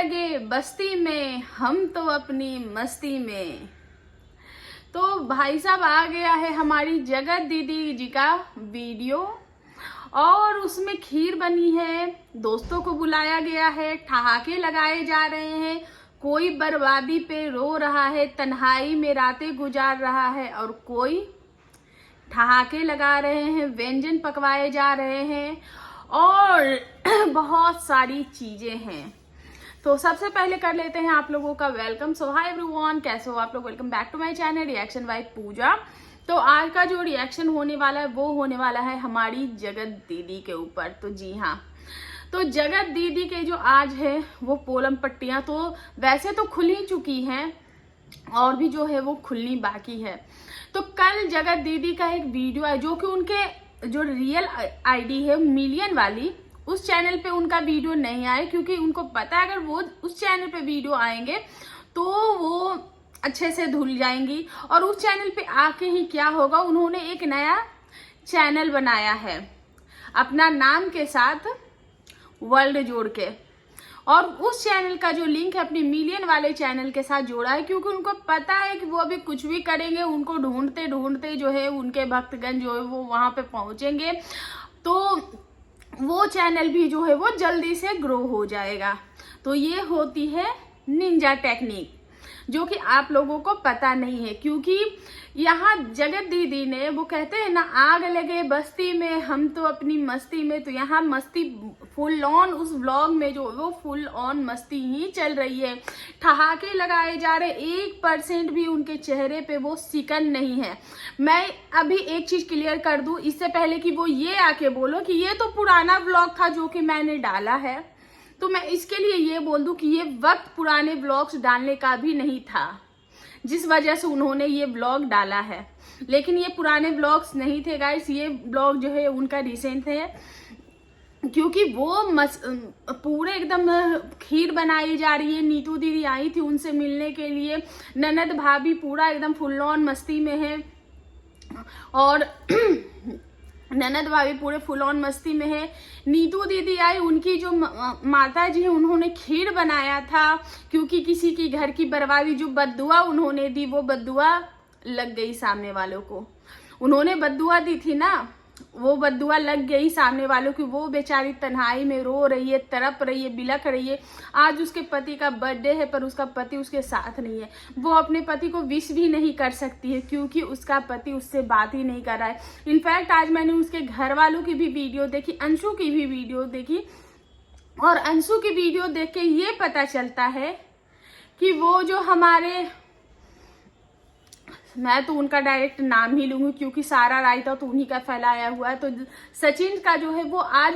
लगे बस्ती में, हम तो अपनी मस्ती में। तो भाई साहब आ गया है हमारी जगत दीदी जी का वीडियो और उसमें खीर बनी है, दोस्तों को बुलाया गया है, ठहाके लगाए जा रहे हैं, कोई बर्बादी पे रो रहा है, तन्हाई में रातें गुजार रहा है और कोई ठहाके लगा रहे हैं, व्यंजन पकवाए जा रहे हैं और बहुत सारी चीजें हैं। तो सबसे पहले कर लेते हैं आप लोगों का वेलकम। सो हाय एवरीवन, कैसे हो आप लोग? Welcome back to my channel reaction by Pooja. तो आज का जो रिएक्शन होने वाला है वो होने वाला है हमारी जगत दीदी के ऊपर। तो जी हाँ, तो जगत दीदी के जो आज है वो पोलम पट्टियां तो वैसे तो खुल ही चुकी हैं और भी जो है वो खुलनी बाकी है। तो कल जगत दीदी का एक वीडियो है जो कि उनके जो रियल आईडी है मिलियन वाली, उस चैनल पे उनका वीडियो नहीं आए क्योंकि उनको पता है अगर वो उस चैनल पे वीडियो आएंगे तो वो अच्छे से धुल जाएंगी। और उस चैनल पे आके ही क्या होगा, उन्होंने एक नया चैनल बनाया है अपना नाम के साथ वर्ल्ड जोड़ के, और उस चैनल का जो लिंक है अपनी मिलियन वाले चैनल के साथ जोड़ा है क्योंकि उनको पता है कि वो अभी कुछ भी करेंगे उनको ढूंढते ढूंढते जो है उनके भक्तगण जो है वो वहां पे पहुंचेंगे, तो वो चैनल भी जो है वो जल्दी से ग्रो हो जाएगा। तो ये होती है निंजा टेक्निक जो कि आप लोगों को पता नहीं है क्योंकि यहाँ जगत दीदी ने वो कहते हैं ना, आग लगे बस्ती में, हम तो अपनी मस्ती में। तो यहाँ मस्ती फुल ऑन, उस व्लॉग में जो वो फुल ऑन मस्ती ही चल रही है, ठहाके लगाए जा रहे, 1% भी उनके चेहरे पे वो सिकन नहीं है। मैं अभी एक चीज क्लियर कर दूं इससे पहले कि वो ये आके बोलो कि ये तो पुराना व्लॉग था जो कि मैंने डाला है, तो मैं इसके लिए ये बोल दूं कि ये वक्त पुराने व्लॉग्स डालने का भी नहीं था जिस वजह से उन्होंने ये व्लॉग डाला है, लेकिन ये पुराने व्लॉग्स नहीं थे गाइस। ये व्लॉग जो है उनका रिसेंट है क्योंकि वो पूरे एकदम खीर बनाई जा रही है। नीतू दीदी आई थी उनसे मिलने के लिए, ननद भाभी पूरा एकदम फुल ऑन मस्ती में है और ननद भाभी पूरे फुल ऑन मस्ती में है। नीतू दीदी आई, उनकी जो माता जी है उन्होंने खीर बनाया था क्योंकि किसी की घर की बर्बादी, जो बद्दुआ उन्होंने दी वो बद्दुआ लग गई सामने वालों को। उन्होंने बद्दुआ दी थी ना, वो बद्दुआ लग गई सामने वालों की। वो बेचारी तन्हाई में रो रही है, तड़प रही है, बिलख रही है। आज उसके पति का बर्थडे है पर उसका पति उसके साथ नहीं है। वो अपने पति को विश भी नहीं कर सकती है क्योंकि उसका पति उससे बात ही नहीं कर रहा है। इनफैक्ट आज मैंने उसके घर वालों की भी वीडियो देखी, अंशु की भी वीडियो देखी, और अंशु की वीडियो देख के ये पता चलता है कि वो जो हमारे, मैं तो उनका डायरेक्ट नाम ही लूंगी क्योंकि सारा रायता तो उन्हीं का फैलाया हुआ है। तो सचिन का जो है वो आज,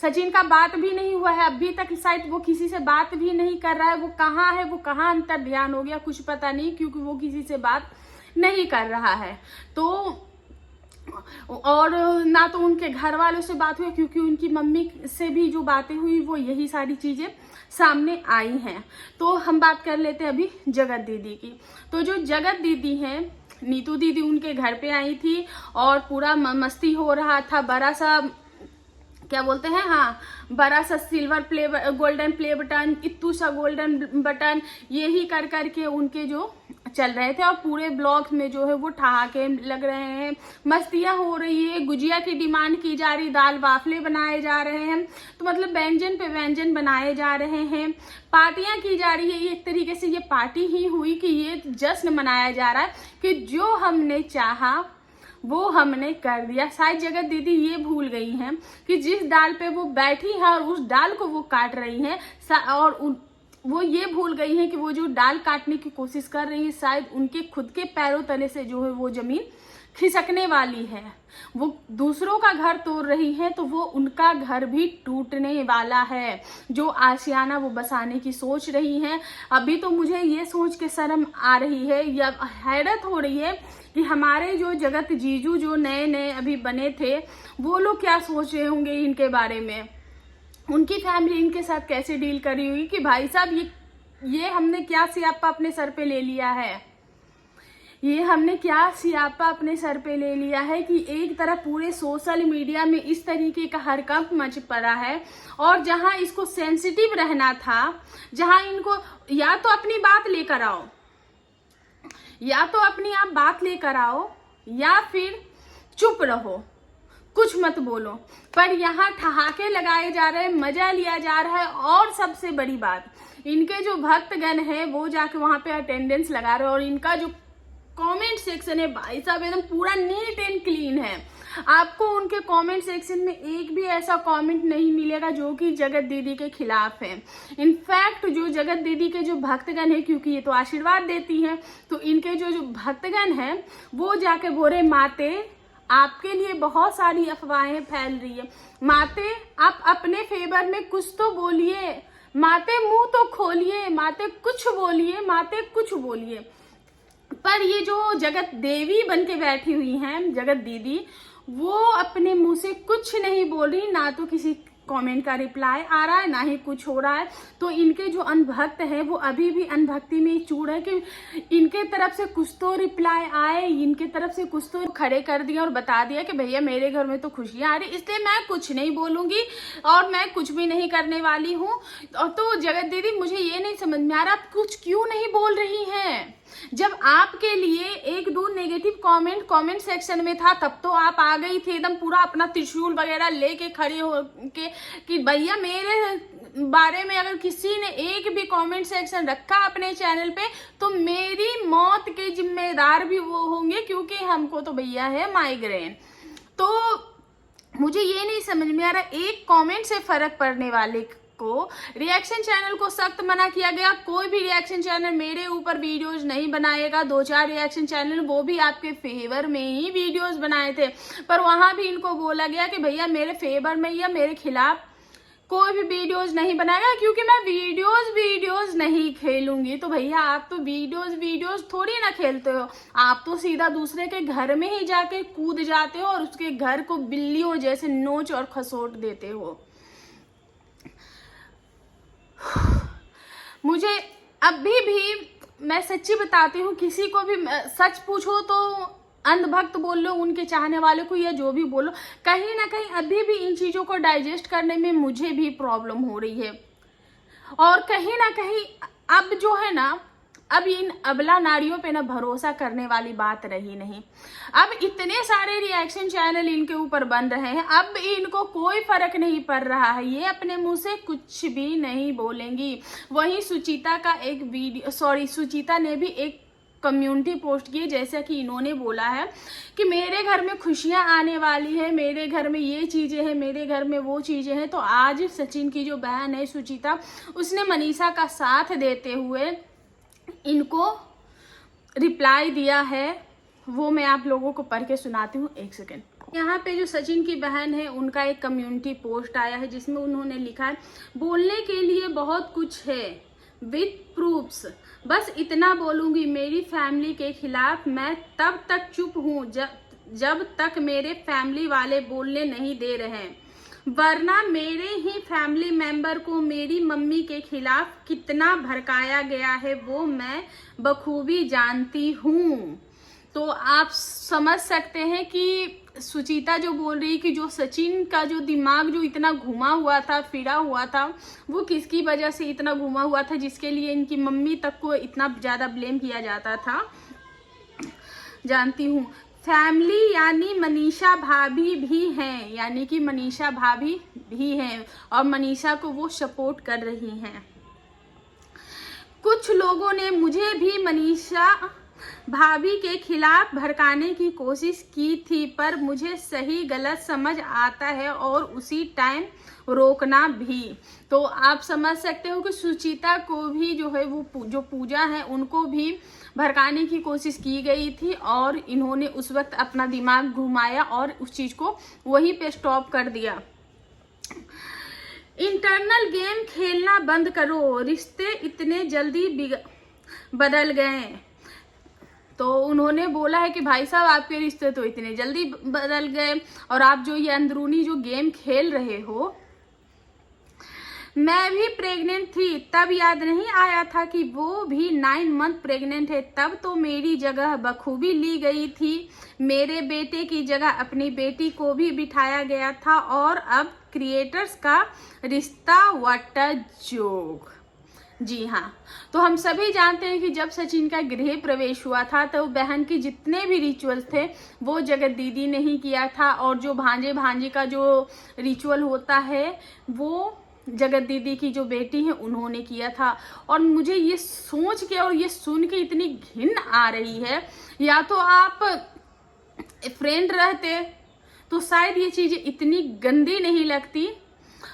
सचिन का बात भी नहीं हुआ है अभी तक, शायद वो किसी से बात भी नहीं कर रहा है। वो कहाँ है, वो कहाँ अंतर ध्यान हो गया कुछ पता नहीं क्योंकि वो किसी से बात नहीं कर रहा है। तो और ना तो उनके घर वालों से बात हुई क्योंकि उनकी मम्मी से भी जो बातें हुई वो यही सारी चीजें सामने आई हैं। तो हम बात कर लेते हैं अभी जगत दीदी की। तो जो जगत दीदी हैं, नीतू दीदी उनके घर पे आई थी और पूरा मस्ती हो रहा था। बड़ा सा क्या बोलते हैं, हाँ, बड़ा सा silver play golden play button, इत्तू सा गोल्डन बटन, यही कर करके उनके जो चल रहे थे और पूरे ब्लॉग में जो है वो ठहाके लग रहे हैं, मस्तियां हो रही है, गुजिया की डिमांड की जा रही, दाल वाफले बनाए जा रहे हैं। तो मतलब व्यंजन पे व्यंजन बनाए जा रहे हैं, पार्टियां की जा रही है। ये एक तरीके से ये पार्टी ही हुई कि ये जश्न मनाया जा रहा है कि जो हमने चाहा वो हमने कर दिया। शायद जगत दीदी ये भूल गई हैं कि जिस डाल पे वो बैठी है और उस डाल को वो काट रही हैं, और वो ये भूल गई हैं कि वो जो डाल काटने की कोशिश कर रही है शायद उनके खुद के पैरों तले से जो है वो जमीन खिसकने वाली है। वो दूसरों का घर तोड़ रही है तो वो उनका घर भी टूटने वाला है। जो आशियाना वो बसाने की सोच रही हैं, अभी तो मुझे ये सोच के शर्म आ रही है या हैरत हो रही है कि हमारे जो जगत जीजू जो नए नए अभी बने थे वो लोग क्या सोच रहे होंगे इनके बारे में। उनकी फैमिली इनके साथ कैसे डील करी हुई कि भाई साहब ये हमने क्या सियापा अपने सर पे ले लिया है। ये हमने क्या सियापा अपने सर पे ले लिया है कि एक तरफ पूरे सोशल मीडिया में इस तरीके का हरकंप मच पड़ा है, और जहां इसको सेंसिटिव रहना था, जहां इनको या तो अपनी बात लेकर आओ, या तो अपनी आप बात लेकर आओ, या फिर चुप रहो, कुछ मत बोलो, पर यहाँ ठहाके लगाए जा रहे हैं, मजा लिया जा रहा है। और सबसे बड़ी बात, इनके जो भक्तगण हैं वो जाके वहां पे अटेंडेंस लगा रहे हैं, और इनका जो कमेंट सेक्शन है भाई साहब एकदम पूरा नीट एंड क्लीन है। आपको उनके कमेंट सेक्शन में एक भी ऐसा कमेंट नहीं मिलेगा जो कि जगत दीदी के खिलाफ है। इनफैक्ट जो जगत दीदी के जो भक्तगण है, क्योंकि ये तो आशीर्वाद देती हैं, तो इनके जो भक्तगण हैं वो जाके बोल रहे माते आपके लिए बहुत सारी अफवाहें फैल रही है, माते आप अपने फेवर में कुछ तो बोलिए, माते मुंह तो खोलिए, माते कुछ बोलिए, माते कुछ बोलिए। पर ये जो जगत देवी बन के बैठी हुई हैं जगत दीदी, वो अपने मुंह से कुछ नहीं बोल रही, ना तो किसी कमेंट का रिप्लाई आ रहा है, ना ही कुछ हो रहा है। तो इनके जो अनभक्त हैं वो अभी भी अनभक्ति में चूड़ है कि इनके तरफ से कुछ तो रिप्लाई आए, इनके तरफ से कुछ तो खड़े कर दिया और बता दिया कि भैया मेरे घर में तो खुशियां आ रही, इसलिए मैं कुछ नहीं बोलूंगी और मैं कुछ भी नहीं करने वाली हूँ। तो जगत दीदी मुझे ये नहीं समझ में आ रहा आप कुछ क्यों नहीं बोल रही हैं? जब आपके लिए एक दो नेगेटिव कमेंट सेक्शन में था तब तो आप आ गई थी एकदम पूरा अपना त्रिशूल वगैरह लेके खड़े हो के कि भैया मेरे बारे में अगर किसी ने एक भी कमेंट सेक्शन रखा अपने चैनल पे तो मेरी मौत के जिम्मेदार भी वो होंगे, क्योंकि हमको तो भैया है माइग्रेन। तो मुझे ये नहीं समझ में आ रहा एक कमेंट से फर्क पड़ने वाले को रिएक्शन चैनल को सख्त मना किया गया। कोई भी रिएक्शन चैनल मेरे ऊपर वीडियोस नहीं बनाएगा। 2-4 रिएक्शन चैनल वो भी आपके फेवर में ही वीडियोस बनाए थे, पर वहां भी इनको बोला गया कि भैया मेरे फेवर में या मेरे खिलाफ कोई भी वीडियोस नहीं बनाएगा, क्योंकि मैं वीडियोस नहीं खेलूंगी। तो भैया आप तो वीडियोस थोड़ी ना खेलते हो, आप तो सीधा दूसरे के घर में ही जाके कूद जाते हो और उसके घर को बिल्लियों जैसे नोच और खसोट देते हो। मुझे अभी भी, मैं सच्ची बताती हूँ, किसी को भी सच पूछो तो अंधभक्त बोल लो उनके चाहने वाले को, या जो भी बोलो, कहीं ना कहीं अभी भी इन चीजों को डाइजेस्ट करने में मुझे भी प्रॉब्लम हो रही है। और कहीं ना कहीं अब जो है ना, अब इन अबला नारियों पे ना भरोसा करने वाली बात रही नहीं। अब इतने सारे रिएक्शन चैनल इनके ऊपर बन रहे हैं, अब इनको कोई फर्क नहीं पड़ रहा है, ये अपने मुंह से कुछ भी नहीं बोलेंगी। वहीं सुचिता का एक वीडियो, सुचिता ने भी एक कम्युनिटी पोस्ट की, जैसा कि इन्होंने बोला है कि मेरे घर में खुशियां आने वाली है, मेरे घर में ये चीजें हैं, मेरे घर में वो चीजें हैं। तो आज सचिन की जो बहन है सुचिता, उसने मनीषा का साथ देते हुए इनको रिप्लाई दिया है, वो मैं आप लोगों को पढ़ के सुनाती हूँ। एक सेकेंड। यहाँ पे जो सचिन की बहन है उनका एक कम्युनिटी पोस्ट आया है जिसमें उन्होंने लिखा है, बोलने के लिए बहुत कुछ है विथ प्रूफ्स, बस इतना बोलूंगी, मेरी फैमिली के खिलाफ मैं तब तक चुप हूँ जब तक मेरे फैमिली वाले बोलने नहीं दे रहे हैं, वरना मेरे ही फैमिली मेंबर को मेरी मम्मी के खिलाफ कितना भड़काया गया है वो मैं बखूबी जानती हूँ। तो आप समझ सकते हैं कि सुचिता जो बोल रही कि जो सचिन का जो दिमाग जो इतना घुमा हुआ था, फिरा हुआ था, वो किसकी वजह से इतना घुमा हुआ था जिसके लिए इनकी मम्मी तक को इतना ज़्यादा ब्लेम किया जाता था। जानती हूँ फैमिली यानी मनीषा भाभी भी हैं, यानी कि मनीषा भाभी भी हैं और मनीषा को वो सपोर्ट कर रही हैं। कुछ लोगों ने मुझे भी मनीषा भाभी के खिलाफ भड़काने की कोशिश की थी, पर मुझे सही गलत समझ आता है और उसी टाइम रोकना भी। तो आप समझ सकते हो कि सुचिता को भी जो है वो जो पूजा है उनको भी भड़काने की कोशिश की गई थी और इन्होंने उस वक्त अपना दिमाग घुमाया और उस चीज को वहीं पे स्टॉप कर दिया। इंटरनल गेम खेलना बंद करो, रिश्ते इतने जल्दी बदल गए। तो उन्होंने बोला है कि भाई साहब आपके रिश्ते तो इतने जल्दी बदल गए और आप जो ये अंदरूनी जो गेम खेल रहे हो मैं भी प्रेग्नेंट थी, तब याद नहीं आया था कि वो भी 9 मंथ प्रेग्नेंट है। तब तो मेरी जगह बखूबी ली गई थी, मेरे बेटे की जगह अपनी बेटी को भी बिठाया गया था। और अब क्रिएटर्स का रिश्ता व्हाट अ जोक। जी हाँ, तो हम सभी जानते हैं कि जब सचिन का गृह प्रवेश हुआ था तो बहन की जितने भी रिचुअल्स थे वो जगत दीदी ने ही किया था, और जो भांजे भांजी का जो रिचुअल होता है वो जगत दीदी की जो बेटी है उन्होंने किया था। और मुझे ये सोच के और ये सुन के इतनी घिन आ रही है, या तो आप फ्रेंड रहते तो शायद ये चीजें इतनी गंदी नहीं लगती,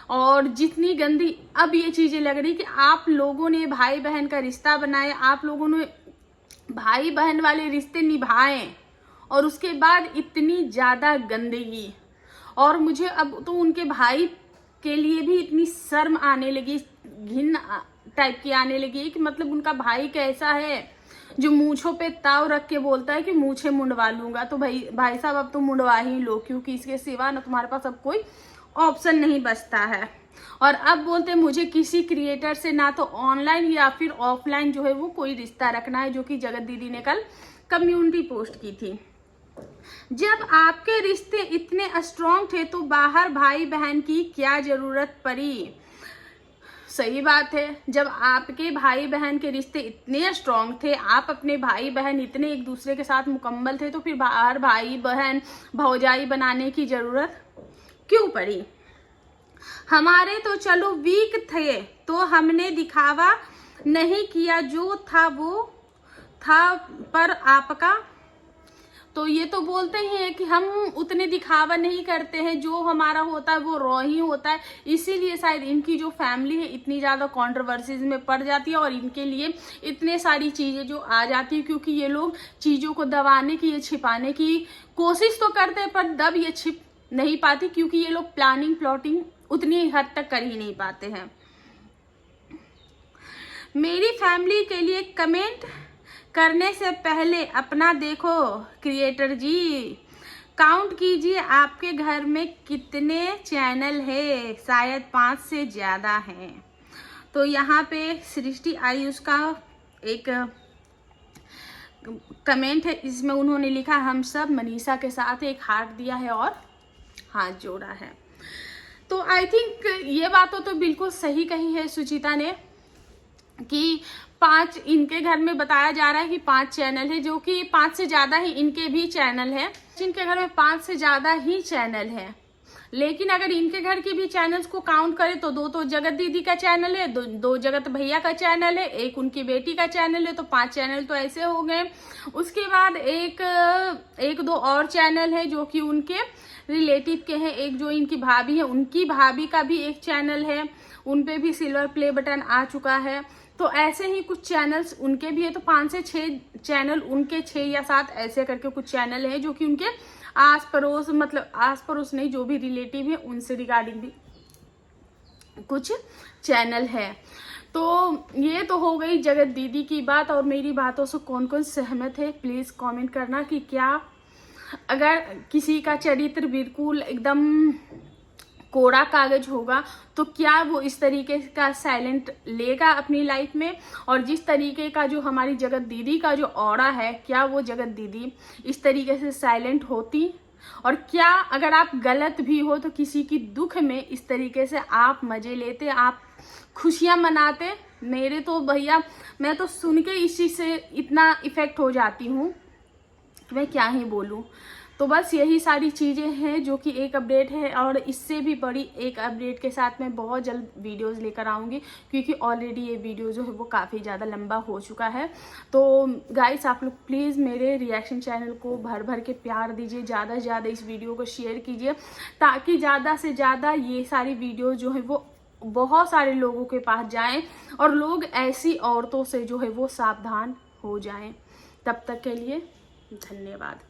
और जितनी गंदी अब ये चीजें लग रही कि आप लोगों ने भाई बहन का रिश्ता बनाए, आप लोगों ने भाई बहन वाले रिश्ते निभाए, और उसके बाद इतनी ज्यादा गंदगी। और मुझे अब तो उनके भाई के लिए भी इतनी शर्म आने लगी, घिन टाइप की आने लगी कि मतलब उनका भाई कैसा है जो मूंछों पे ताव रख के बोलता है कि मूंछें मुंडवा लूंगा। तो भाई साहब अब तो मुंडवा ही लो, क्योंकि इसके सिवा ना तुम्हारे पास अब कोई ऑप्शन नहीं बचता है। और अब बोलते मुझे किसी क्रिएटर से ना तो ऑनलाइन या फिर ऑफलाइन जो है वो कोई रिश्ता रखना है, जो कि जगत दीदी ने कल कम्युनिटी पोस्ट की थी। जब आपके रिश्ते इतने स्ट्रॉन्ग थे तो बाहर भाई बहन की क्या जरूरत पड़ी। सही बात है, जब आपके भाई बहन के रिश्ते इतने स्ट्रॉन्ग थे, आप अपने भाई बहन इतने एक दूसरे के साथ मुकम्मल थे, तो फिर बाहर भाई बहन भौजाई बनाने की जरूरत क्यों पड़ी। हमारे तो चलो वीक थे तो हमने दिखावा नहीं किया, जो था वो था। पर आपका तो ये तो बोलते ही हैं कि हम उतने दिखावा नहीं करते हैं, जो हमारा होता है वो रॉ ही होता है। इसीलिए शायद इनकी जो फैमिली है इतनी ज़्यादा कंट्रोवर्सीज में पड़ जाती है, और इनके लिए इतने सारी चीज़ें जो आ जाती है, क्योंकि ये लोग चीज़ों को दबाने की, ये छिपाने की कोशिश तो करते हैं पर दब ये छिप नहीं पाती, क्योंकि ये लोग प्लानिंग प्लॉटिंग उतनी हद तक कर ही नहीं पाते हैं। मेरी फैमिली के लिए कमेंट करने से पहले अपना देखो क्रिएटर जी, काउंट कीजिए आपके घर में कितने चैनल है, शायद 5 से ज़्यादा हैं। तो यहाँ पे सृष्टि आयुष का एक कमेंट है, इसमें उन्होंने लिखा हम सब मनीषा के साथ एक हार्ट दिया है और हाथ जोड़ा है। तो आई थिंक ये बातों तो बिल्कुल सही कही है सुचिता ने कि 5 इनके घर में बताया जा रहा है कि 5 चैनल है, जो कि 5 से ज्यादा ही इनके भी चैनल है। इनके घर में 5 से ज्यादा ही चैनल है, लेकिन अगर इनके घर की भी चैनल्स को काउंट करें तो 2 तो जगत दीदी का चैनल है, 2 जगत भैया का चैनल है, 1 उनकी बेटी का चैनल है, तो 5 चैनल तो ऐसे हो गए। उसके बाद एक 2 और चैनल है जो कि उनके रिलेटिव के हैं। एक जो इनकी भाभी है, उनकी भाभी का भी एक चैनल है, उनपे भी सिल्वर प्ले बटन आ चुका है। तो ऐसे ही कुछ चैनल्स उनके भी है, तो 5 से 6 चैनल उनके, 6 या 7 ऐसे करके कुछ चैनल है जो कि उनके आस पड़ोस, मतलब आस पड़ोस नहीं, जो भी रिलेटिव है उनसे रिगार्डिंग भी कुछ चैनल है। तो ये तो हो गई जगत दीदी की बात। और मेरी बातों से कौन कौन सहमत है प्लीज कमेंट करना कि क्या अगर किसी का चरित्र बिल्कुल एकदम कोरा कागज होगा तो क्या वो इस तरीके का साइलेंट लेगा अपनी लाइफ में। और जिस तरीके का जो हमारी जगत दीदी का जो ऑरा है, क्या वो जगत दीदी इस तरीके से साइलेंट होती। और क्या अगर आप गलत भी हो तो किसी की दुख में इस तरीके से आप मजे लेते, आप खुशियां मनाते। मेरे तो भैया, मैं तो सुन के इस चीज से इतना इफेक्ट हो जाती हूँ, मैं क्या ही बोलूँ। तो बस यही सारी चीज़ें हैं जो कि एक अपडेट है, और इससे भी बड़ी एक अपडेट के साथ मैं बहुत जल्द वीडियोस लेकर आऊँगी, क्योंकि ऑलरेडी ये वीडियो जो है वो काफ़ी ज़्यादा लंबा हो चुका है। तो गाइस आप लोग प्लीज़ मेरे रिएक्शन चैनल को भर भर के प्यार दीजिए, ज़्यादा से ज़्यादा इस वीडियो को शेयर कीजिए, ताकि ज़्यादा से ज़्यादा ये सारी वीडियो जो है वो बहुत सारे लोगों के पास जाएँ, और लोग ऐसी औरतों से जो है वो सावधान हो जाएँ। तब तक के लिए धन्यवाद।